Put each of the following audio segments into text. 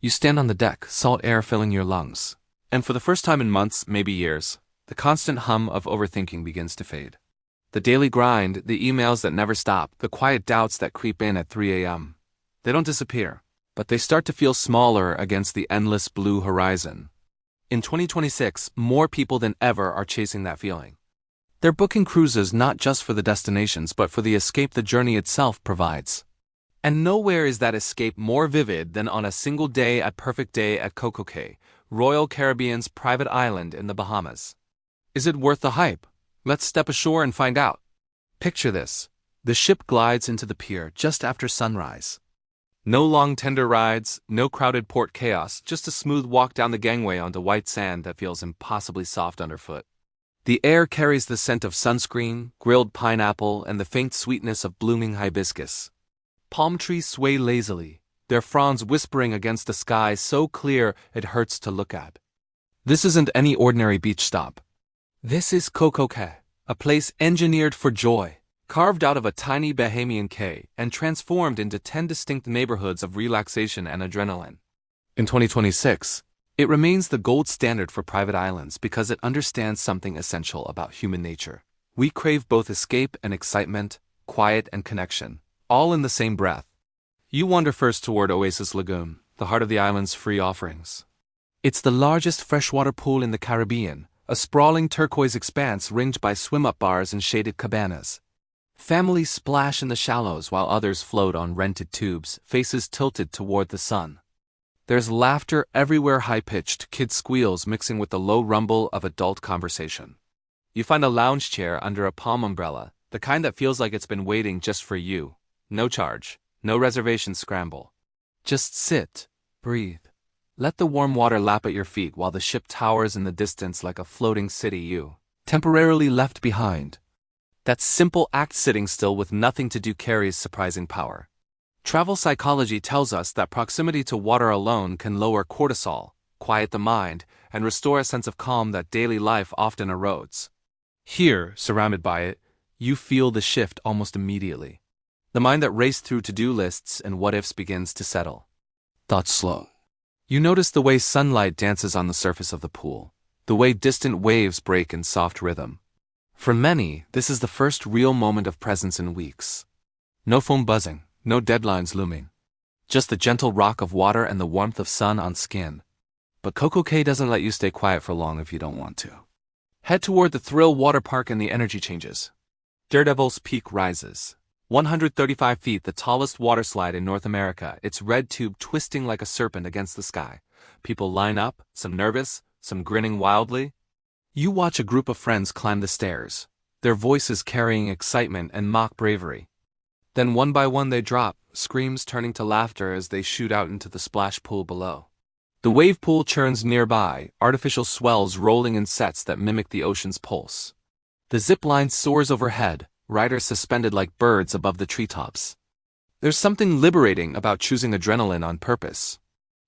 You stand on the deck, salt air filling your lungs. And for the first time in months, maybe years, the constant hum of overthinking begins to fade. The daily grind, the emails that never stop, the quiet doubts that creep in at 3 a.m. They don't disappear, but they start to feel smaller against the endless blue horizon. In 2026, more people than ever are chasing that feeling. They're booking cruises not just for the destinations but for the escape the journey itself provides. And nowhere is that escape more vivid than on a single day at CocoCay, Royal Caribbean's private island in the Bahamas. Is it worth the hype? Let's step ashore and find out. Picture this. The ship glides into the pier just after sunrise. No long tender rides, no crowded port chaos, just a smooth walk down the gangway onto white sand that feels impossibly soft underfoot. The air carries the scent of sunscreen, grilled pineapple, and the faint sweetness of blooming hibiscus. Palm trees sway lazily, their fronds whispering against a sky so clear it hurts to look at. This isn't any ordinary beach stop. This is CocoCay, a place engineered for joy, carved out of a tiny Bahamian cay and transformed into 10 distinct neighborhoods of relaxation and adrenaline. In 2026, it remains the gold standard for private islands because it understands something essential about human nature. We crave both escape and excitement, quiet and connection, all in the same breath. You wander first toward Oasis Lagoon, the heart of the island's free offerings. It's the largest freshwater pool in the Caribbean, a sprawling turquoise expanse ringed by swim-up bars and shaded cabanas. Families splash in the shallows while others float on rented tubes, faces tilted toward the sun. There's laughter everywhere, high-pitched kid squeals mixing with the low rumble of adult conversation. You find a lounge chair under a palm umbrella, the kind that feels like it's been waiting just for you. No charge, no reservation scramble. Just sit, breathe. Let the warm water lap at your feet while the ship towers in the distance like a floating city you temporarily left behind. That simple act, sitting still with nothing to do, carries surprising power. Travel psychology tells us that proximity to water alone can lower cortisol, quiet the mind, and restore a sense of calm that daily life often erodes. Here, surrounded by it, you feel the shift almost immediately. The mind that raced through to-do lists and what-ifs begins to settle. Thoughts slow. You notice the way sunlight dances on the surface of the pool, the way distant waves break in soft rhythm. For many, this is the first real moment of presence in weeks. No phone buzzing, no deadlines looming. Just the gentle rock of water and the warmth of sun on skin. But CocoCay doesn't let you stay quiet for long if you don't want to. Head toward the Thrill Waterpark and the energy changes. Daredevil's Peak rises. 135 feet, the tallest waterslide in North America, its red tube twisting like a serpent against the sky. People line up, some nervous, some grinning wildly. You watch a group of friends climb the stairs, their voices carrying excitement and mock bravery. Then one by one they drop, screams turning to laughter as they shoot out into the splash pool below. The wave pool churns nearby, artificial swells rolling in sets that mimic the ocean's pulse. The zip line soars overhead, riders suspended like birds above the treetops. There's something liberating about choosing adrenaline on purpose.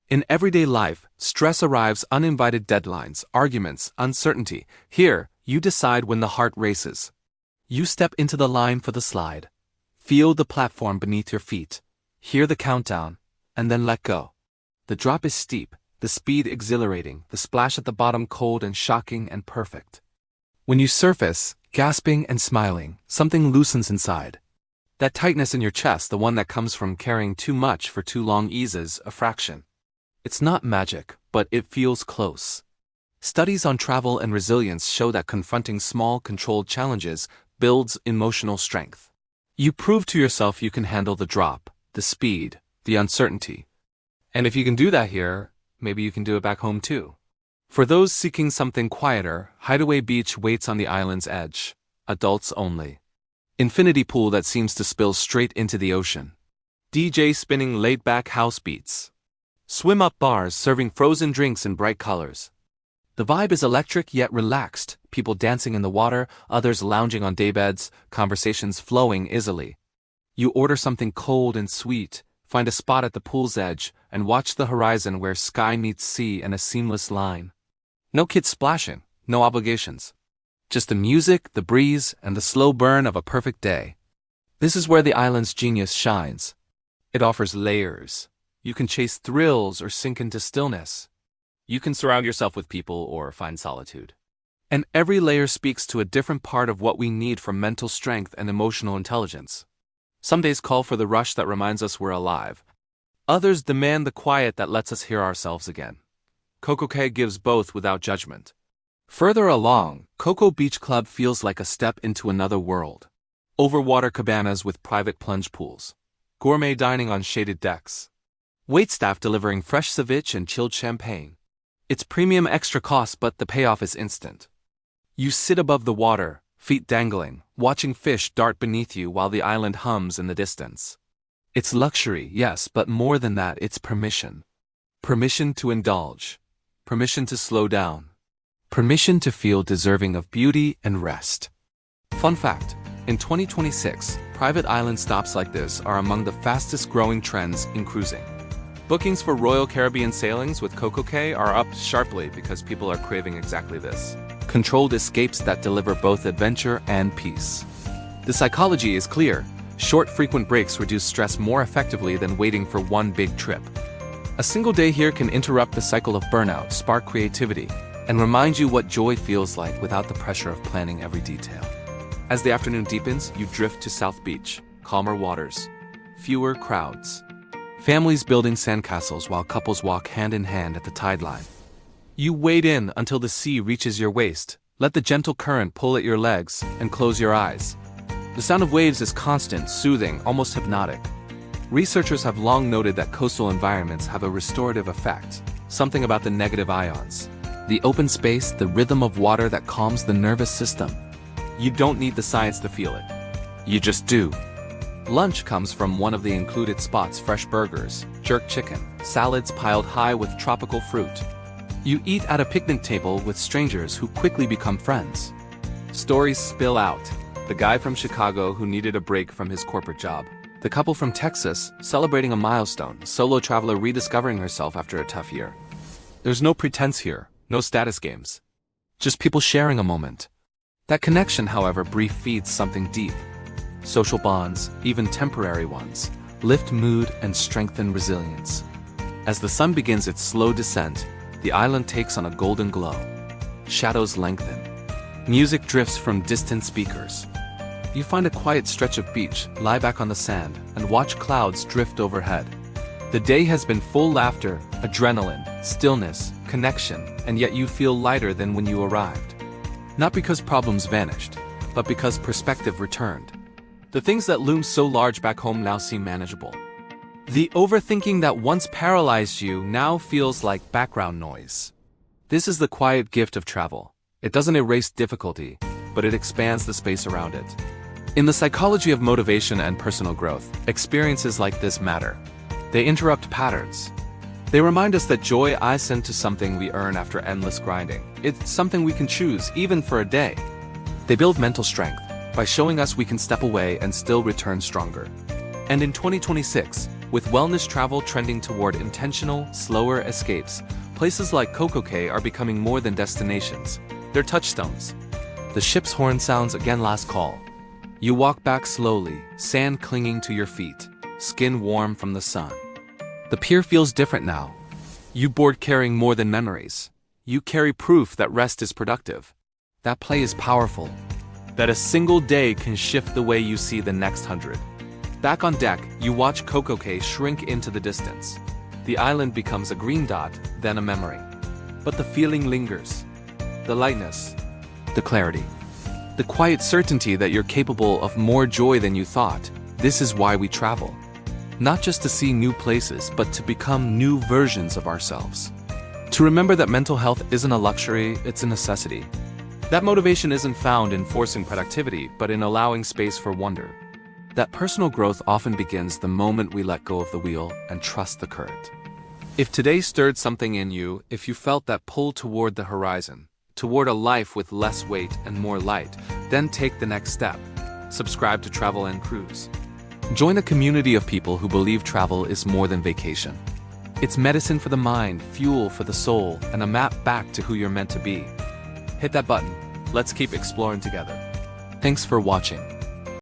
In everyday life, stress arrives, uninvited deadlines, arguments, uncertainty. Here, you decide when the heart races. You step into the line for the slide. Feel the platform beneath your feet. Hear the countdown, and then let go. The drop is steep, the speed exhilarating, the splash at the bottom cold and shocking and perfect. When you surface, gasping and smiling, something loosens inside. That tightness in your chest, the one that comes from carrying too much for too long, eases a fraction. It's not magic, but it feels close. Studies on travel and resilience show that confronting small, controlled challenges builds emotional strength. You prove to yourself you can handle the drop, the speed, the uncertainty. And if you can do that here, maybe you can do it back home too. For those seeking something quieter, Hideaway Beach waits on the island's edge. Adults only. Infinity pool that seems to spill straight into the ocean. DJ spinning laid-back house beats. Swim-up bars serving frozen drinks in bright colors. The vibe is electric yet relaxed, people dancing in the water, others lounging on daybeds, conversations flowing easily. You order something cold and sweet, find a spot at the pool's edge, and watch the horizon where sky meets sea in a seamless line. No kids splashing, no obligations. Just the music, the breeze, and the slow burn of a perfect day. This is where the island's genius shines. It offers layers. You can chase thrills or sink into stillness. You can surround yourself with people or find solitude. And every layer speaks to a different part of what we need for mental strength and emotional intelligence. Some days call for the rush that reminds us we're alive. Others demand the quiet that lets us hear ourselves again. CocoCay gives both without judgment. Further along, Coco Beach Club feels like a step into another world. Overwater cabanas with private plunge pools. Gourmet dining on shaded decks. Waitstaff delivering fresh ceviche and chilled champagne. It's premium extra cost, but the payoff is instant. You sit above the water, feet dangling, watching fish dart beneath you while the island hums in the distance. It's luxury, yes, but more than that, it's permission. Permission to indulge. Permission to slow down. Permission to feel deserving of beauty and rest. Fun fact, in 2026, private island stops like this are among the fastest growing trends in cruising. Bookings for Royal Caribbean sailings with CocoCay are up sharply because people are craving exactly this. Controlled escapes that deliver both adventure and peace. The psychology is clear. Short, frequent breaks reduce stress more effectively than waiting for one big trip. A single day here can interrupt the cycle of burnout, spark creativity, and remind you what joy feels like without the pressure of planning every detail. As the afternoon deepens, you drift to South Beach, calmer waters, fewer crowds. Families building sandcastles while couples walk hand in hand at the tide line. You wade in until the sea reaches your waist, let the gentle current pull at your legs, and close your eyes. The sound of waves is constant, soothing, almost hypnotic. Researchers have long noted that coastal environments have a restorative effect, something about the negative ions. The open space, the rhythm of water that calms the nervous system. You don't need the science to feel it. You just do. Lunch comes from one of the included spots: fresh burgers, jerk chicken, salads piled high with tropical fruit. You eat at a picnic table with strangers who quickly become friends. Stories spill out. The guy from Chicago who needed a break from his corporate job. The couple from Texas celebrating a milestone, solo traveler rediscovering herself after a tough year. There's no pretense here, no status games. Just people sharing a moment. That connection, however brief, feeds something deep. Social bonds, even temporary ones, lift mood and strengthen resilience. As the sun begins its slow descent, the island takes on a golden glow. Shadows lengthen. Music drifts from distant speakers. You find a quiet stretch of beach, lie back on the sand, and watch clouds drift overhead. The day has been full laughter, adrenaline, stillness, connection, and yet you feel lighter than when you arrived. Not because problems vanished, but because perspective returned. The things that loomed so large back home now seem manageable. The overthinking that once paralyzed you now feels like background noise. This is the quiet gift of travel. It doesn't erase difficulty, but it expands the space around it. In the psychology of motivation and personal growth, experiences like this matter. They interrupt patterns. They remind us that joy isn't to something we earn after endless grinding. It's something we can choose, even for a day. They build mental strength by showing us we can step away and still return stronger. And in 2026, with wellness travel trending toward intentional, slower escapes, places like CocoCay are becoming more than destinations. They're touchstones. The ship's horn sounds again, last call. You walk back slowly, sand clinging to your feet, skin warm from the sun. The pier feels different now. You board carrying more than memories. You carry proof that rest is productive. That play is powerful. That a single day can shift the way you see the next 100. Back on deck, you watch CocoCay shrink into the distance. The island becomes a green dot, then a memory. But the feeling lingers. The lightness, the clarity, the quiet certainty that you're capable of more joy than you thought. This is why we travel. Not just to see new places, but to become new versions of ourselves. To remember that mental health isn't a luxury, it's a necessity. That motivation isn't found in forcing productivity, but in allowing space for wonder. That personal growth often begins the moment we let go of the wheel and trust the current. If today stirred something in you, if you felt that pull toward the horizon, toward a life with less weight and more light, then take the next step. Subscribe to Travel and Cruise. Join a community of people who believe travel is more than vacation. It's medicine for the mind, fuel for the soul, and a map back to who you're meant to be. Hit that button. Let's keep exploring together. Thanks for watching.